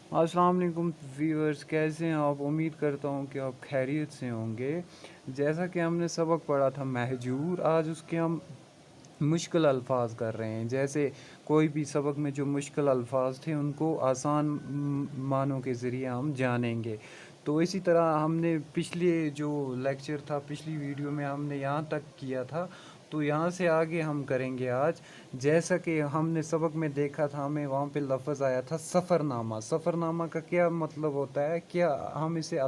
अस्सलाम वालेकुम व्यूअर्स, कैसे हैं आप? उम्मीद करता हूँ कि आप खैरियत से होंगे। जैसा कि हमने सबक पढ़ा था महजूर, आज उसके हम मुश्किल अल्फाज कर रहे हैं। जैसे कोई भी सबक में जो मुश्किल अल्फाज थे उनको आसान मानों के ज़रिए हम जानेंगे। तो इसी तरह हमने पिछले जो लेक्चर था, पिछली वीडियो में हमने यहाँ तक किया था, तो यहाँ से आगे हम करेंगे आज। जैसा कि हमने सबक में देखा था, हमें वहाँ पे लफ्ज़ आया था सफ़रनामा। सफ़रनामा का क्या मतलब होता है? क्या हम इसे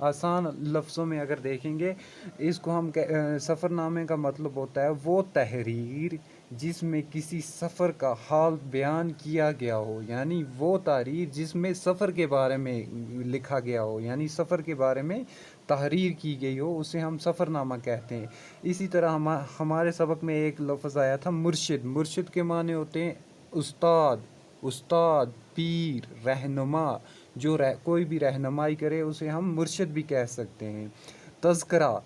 आसान लफ्ज़ों में अगर देखेंगे, इसको हम सफ़रनामे का मतलब होता है वो तहरीर जिसमें किसी सफ़र का हाल बयान किया गया हो, यानी वो तारीर जिसमें सफ़र के बारे में लिखा गया हो, यानी सफ़र के बारे में तहरीर की गई हो, उसे हम सफ़रनामा कहते हैं। इसी तरह हमारे सबक में एक लफ्ज़ आया था मुर्शिद। मुर्शिद के माने होते हैं उस्ताद, उस्ताद, पीर, रहनुमा। जो कोई भी रहनुमाई करे उसे हम मुर्शिद भी कह सकते हैं। तज़किरा,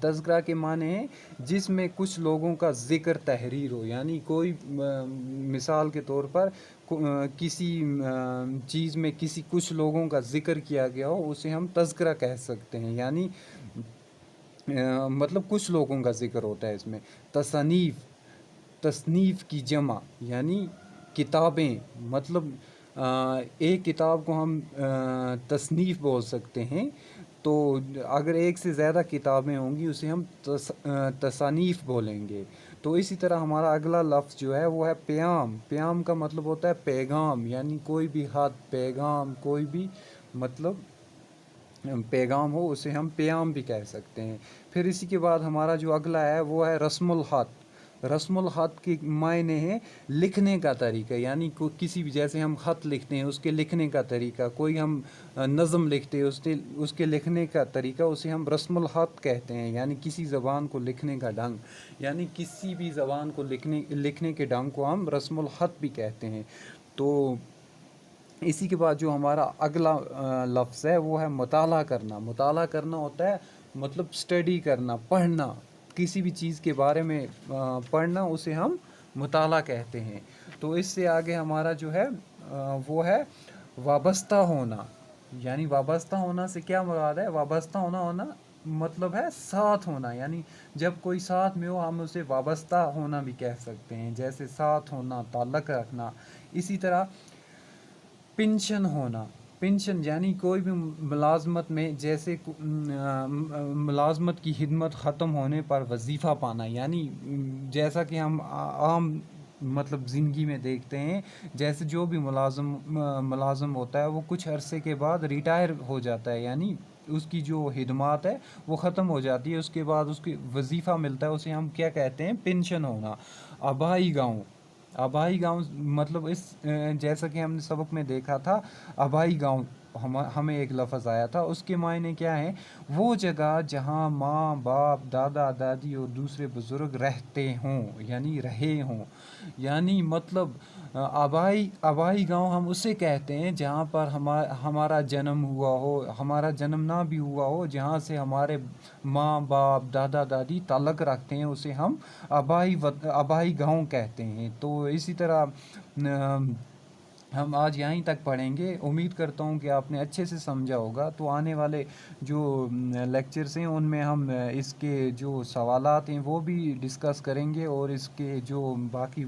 तज़किरा के माने हैं जिसमें कुछ लोगों का ज़िक्र तहरीर हो, यानी कोई मिसाल के तौर पर किसी चीज़ में किसी कुछ लोगों का ज़िक्र किया गया हो, उसे हम तज़किरा कह सकते हैं। यानी मतलब कुछ लोगों का ज़िक्र होता है इसमें। तसनीफ़, तसनीफ़ की जमा यानी किताबें, मतलब एक किताब को हम तसनीफ़ बोल सकते हैं। तो अगर एक से ज़्यादा किताबें होंगी उसे हम तसानीफ़ बोलेंगे। तो इसी तरह हमारा अगला लफ्ज़ जो है वो है प्याम। प्याम का मतलब होता है पैगाम, यानी कोई भी खत, पैगाम, कोई भी मतलब पैगाम हो उसे हम प्याम भी कह सकते हैं। फिर इसी के बाद हमारा जो अगला है वो है रस्मुल ख़त। रस्मुल ख़त के मायने हैं लिखने का तरीका, यानी किसी भी, जैसे हम ख़त लिखते हैं उसके लिखने का तरीका, कोई हम नज़म लिखते हैं उसके लिखने का तरीका, उसे हम रस्मुल ख़त कहते हैं। यानी किसी ज़बान को लिखने का ढंग, यानी किसी भी ज़बान को लिखने के ढंग को हम रस्मुल ख़त भी कहते हैं। तो इसी के बाद जो हमारा अगला लफ्ज़ है वो है मुताला करना। मुताला करना होता है मतलब स्टडी करना, पढ़ना, किसी भी चीज़ के बारे में पढ़ना, उसे हम मुताला कहते हैं। तो इससे आगे हमारा जो है वो है वाबस्ता होना। यानी वाबस्ता होना से क्या मुराद है? वाबस्ता होना मतलब है साथ होना, यानी जब कोई साथ में हो हम उसे वाबस्ता होना भी कह सकते हैं। जैसे साथ होना, ताल्लुक़ रखना। इसी तरह पेंशन होना, पेंशन यानी कोई भी मुलाजमत में, जैसे मुलाजमत की खिदमत ख़त्म होने पर वजीफ़ा पाना, यानी जैसा कि हम आम मतलब ज़िंदगी में देखते हैं, जैसे जो भी मुलाज़म होता है वो कुछ अरसे के बाद रिटायर हो जाता है, यानी उसकी जो खिदमत है वो ख़त्म हो जाती है, उसके बाद उसकी वजीफ़ा मिलता है, उसे हम क्या कहते हैं? पेंशन होना। आबाई गाँव, आबाई गांव मतलब जैसा कि हमने सबक में देखा था, आबाई गांव हमें एक लफ्ज़ आया था, उसके मायने क्या हैं? वो जगह जहां माँ बाप, दादा दादी और दूसरे बुज़ुर्ग रहते हों, यानी रहे हों। यानी मतलब आबाई आबाई गांव हम उसे कहते हैं जहां पर हमारा जन्म हुआ हो, हमारा जन्म ना भी हुआ हो, जहां से हमारे माँ बाप, दादा दादी ताल्लुक़ रखते हैं, उसे हम आबाई गांव कहते हैं। तो इसी तरह हम आज यहीं तक पढ़ेंगे। उम्मीद करता हूँ कि आपने अच्छे से समझा होगा। तो आने वाले जो लेक्चर्स हैं उनमें हम इसके जो सवालात हैं वो भी डिस्कस करेंगे, और इसके जो बाकी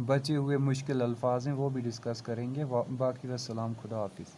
बचे हुए मुश्किल अल्फाज हैं वो भी डिस्कस करेंगे। बाकी वस्सलाम, खुदा हाफिज़।